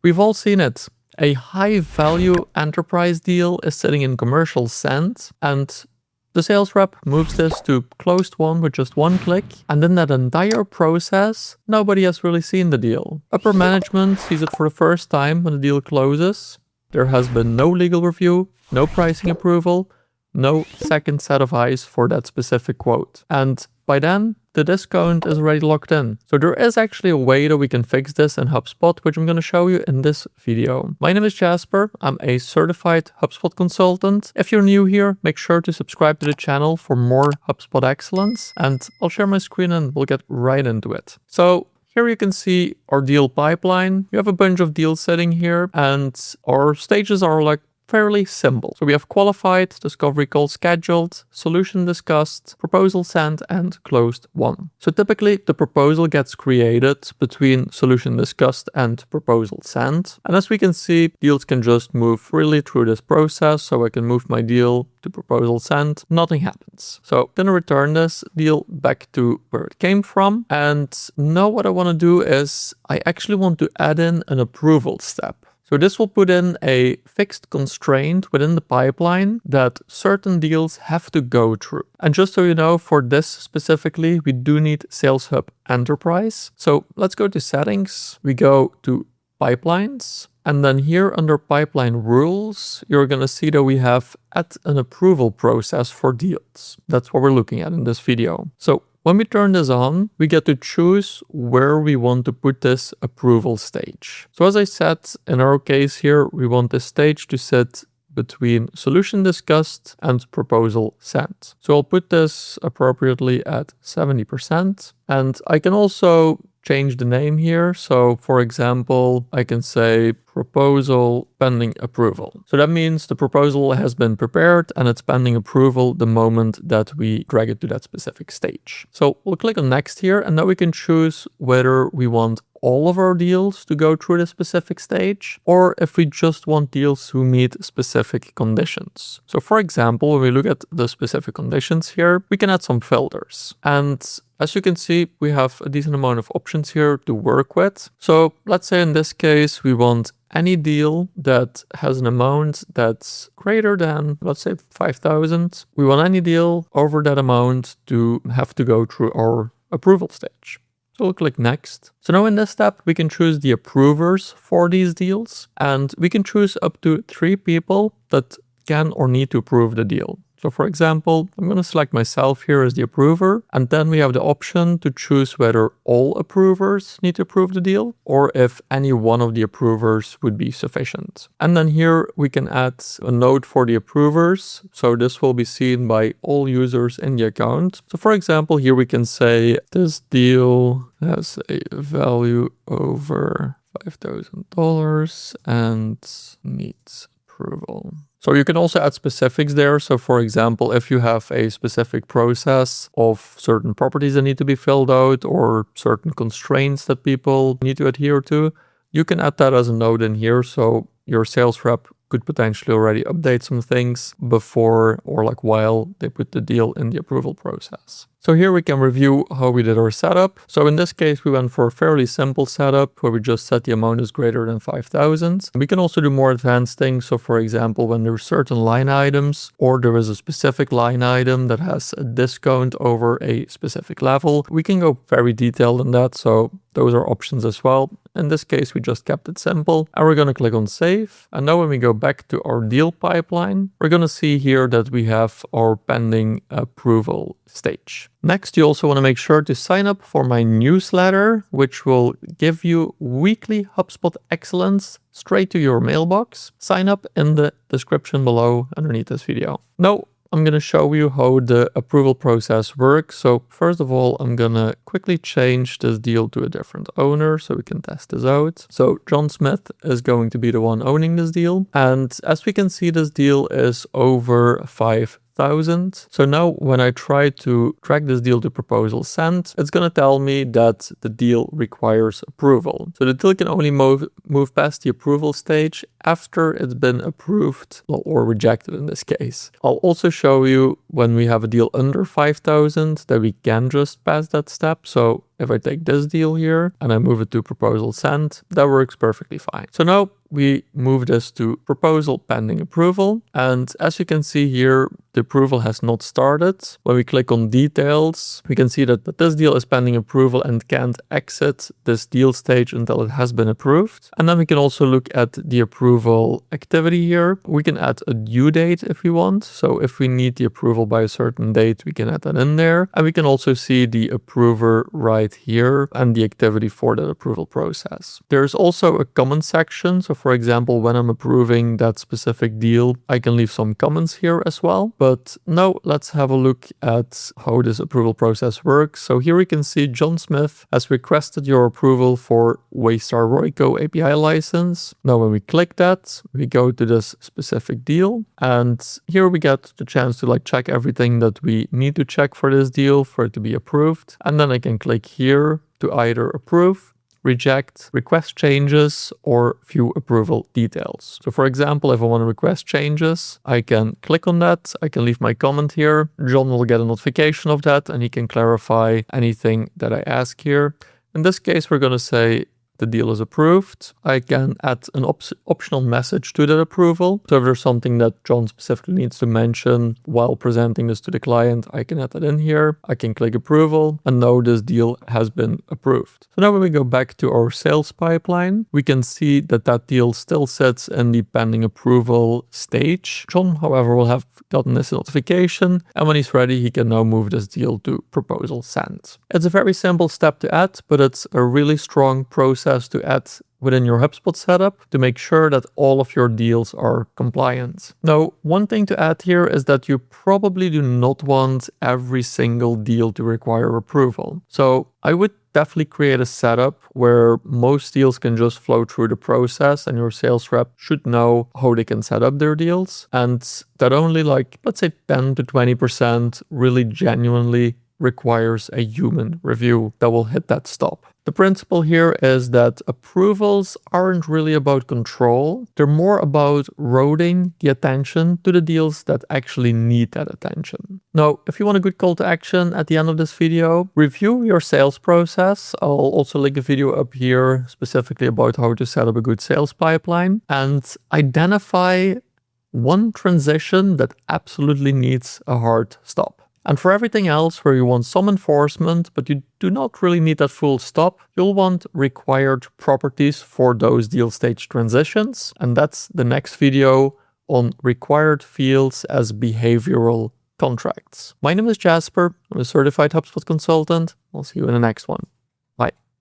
We've all seen it. A high-value enterprise deal is sitting in commercial send, and the sales rep moves this to closed one with just one click, and in that entire process, nobody has really seen the deal. Upper management sees it for the first time when the deal closes. There has been no legal review, no pricing approval, no second set of eyes for that specific quote. And by then, the discount is already locked in. So there is actually a way that we can fix this in HubSpot, which I'm going to show you in this video. My name is Jasper. I'm a certified HubSpot consultant. If you're new here, make sure to subscribe to the channel for more HubSpot excellence. And I'll share my screen and we'll get right into it. So here you can see our deal pipeline. You have a bunch of deals sitting here and our stages are like fairly simple. So we have qualified, discovery call scheduled, solution discussed, proposal sent, and closed won. So typically the proposal gets created between solution discussed and proposal sent. And as we can see, deals can just move freely through this process. So I can move my deal to proposal sent, nothing happens. So I'm gonna return this deal back to where it came from. And now what I wanna do is I actually want to add in an approval step. So this will put in a fixed constraint within the pipeline that certain deals have to go through. And just so you know, for this specifically, we do need Sales Hub Enterprise. So let's go to settings. We go to pipelines. And then here under pipeline rules, you're going to see that we have add an approval process for deals. That's what we're looking at in this video. So when we turn this on, we get to choose where we want to put this approval stage. So as I said, in our case here, we want this stage to sit between solution discussed and proposal sent. So I'll put this appropriately at 70%. And I can also change the name here. So for example, I can say proposal pending approval. So that means the proposal has been prepared and it's pending approval the moment that we drag it to that specific stage. So we'll click on next here and now we can choose whether we want all of our deals to go through this specific stage or if we just want deals who meet specific conditions. So for example, when we look at the specific conditions here, we can add some filters. And as you can see, we have a decent amount of options here to work with. So let's say in this case, we want any deal that has an amount that's greater than, let's say, 5,000. We want any deal over that amount to have to go through our approval stage. So we'll click next. So now in this step, we can choose the approvers for these deals, and we can choose up to 3 people that can or need to approve the deal. So for example, I'm going to select myself here as the approver, and then we have the option to choose whether all approvers need to approve the deal or if any one of the approvers would be sufficient. And then here we can add a note for the approvers. So this will be seen by all users in the account. So for example, here we can say this deal has a value over $5,000 and needs approval. So you can also add specifics there. So for example, if you have a specific process of certain properties that need to be filled out or certain constraints that people need to adhere to, you can add that as a note in here. So your sales rep could potentially already update some things before or like while they put the deal in the approval process. So here we can review how we did our setup. So in this case, we went for a fairly simple setup where we just set the amount is greater than 5,000. We can also do more advanced things. So for example, when there are certain line items or there is a specific line item that has a discount over a specific level, we can go very detailed in that. So those are options as well. In this case, we just kept it simple and we're going to click on save. And now when we go back to our deal pipeline, we're going to see here that we have our pending approval stage. Next, you also want to make sure to sign up for my newsletter, which will give you weekly HubSpot excellence straight to your mailbox. Sign up in the description below underneath this video. Now, I'm going to show you how the approval process works. So first of all, I'm going to quickly change this deal to a different owner so we can test this out. So John Smith is going to be the one owning this deal. And as we can see, this deal is over 5,000. So now when I try to track this deal to proposal sent, it's going to tell me that the deal requires approval. So the deal can only move past the approval stage after it's been approved or rejected in this case. I'll also show you when we have a deal under 5,000 that we can just pass that step. So if I take this deal here and I move it to proposal sent, that works perfectly fine. So now we move this to proposal pending approval. And as you can see here, the approval has not started. When we click on details, we can see that this deal is pending approval and can't exit this deal stage until it has been approved. And then we can also look at the approval activity here. We can add a due date if we want. So if we need the approval by a certain date, we can add that in there. And we can also see the approver right here and the activity for that approval process. There's also a comment section. So for example, when I'm approving that specific deal, I can leave some comments here as well. But now let's have a look at how this approval process works. So here we can see John Smith has requested your approval for Waystar Royco API license. Now when we click that, we go to this specific deal, and here we get the chance to check everything that we need to check for this deal for it to be approved. And then I can click here to either approve, reject, request changes, or view approval details. So for example, if I want to request changes, I can click on that. I can leave my comment here. John will get a notification of that and he can clarify anything that I ask here. In this case, we're going to say the deal is approved. I can add an optional message to that approval. So if there's something that John specifically needs to mention while presenting this to the client, I can add that in here. I can click approval and now this deal has been approved. So now when we go back to our sales pipeline, we can see that that deal still sits in the pending approval stage. John, however, will have gotten this notification, and when he's ready, he can now move this deal to proposal sent. It's a very simple step to add, but it's a really strong process to add within your HubSpot setup to make sure that all of your deals are compliant. Now, one thing to add here is that you probably do not want every single deal to require approval. So I would definitely create a setup where most deals can just flow through the process and your sales rep should know how they can set up their deals, and that only let's say 10 to 20% really genuinely requires a human review that will hit that stop. The principle here is that approvals aren't really about control. They're more about routing the attention to the deals that actually need that attention. Now, if you want a good call to action at the end of this video, review your sales process. I'll also link a video up here specifically about how to set up a good sales pipeline, and identify one transition that absolutely needs a hard stop. And for everything else where you want some enforcement, but you do not really need that full stop, you'll want required properties for those deal stage transitions. And that's the next video on required fields as behavioral contracts. My name is Jasper. I'm a certified HubSpot consultant. I'll see you in the next one.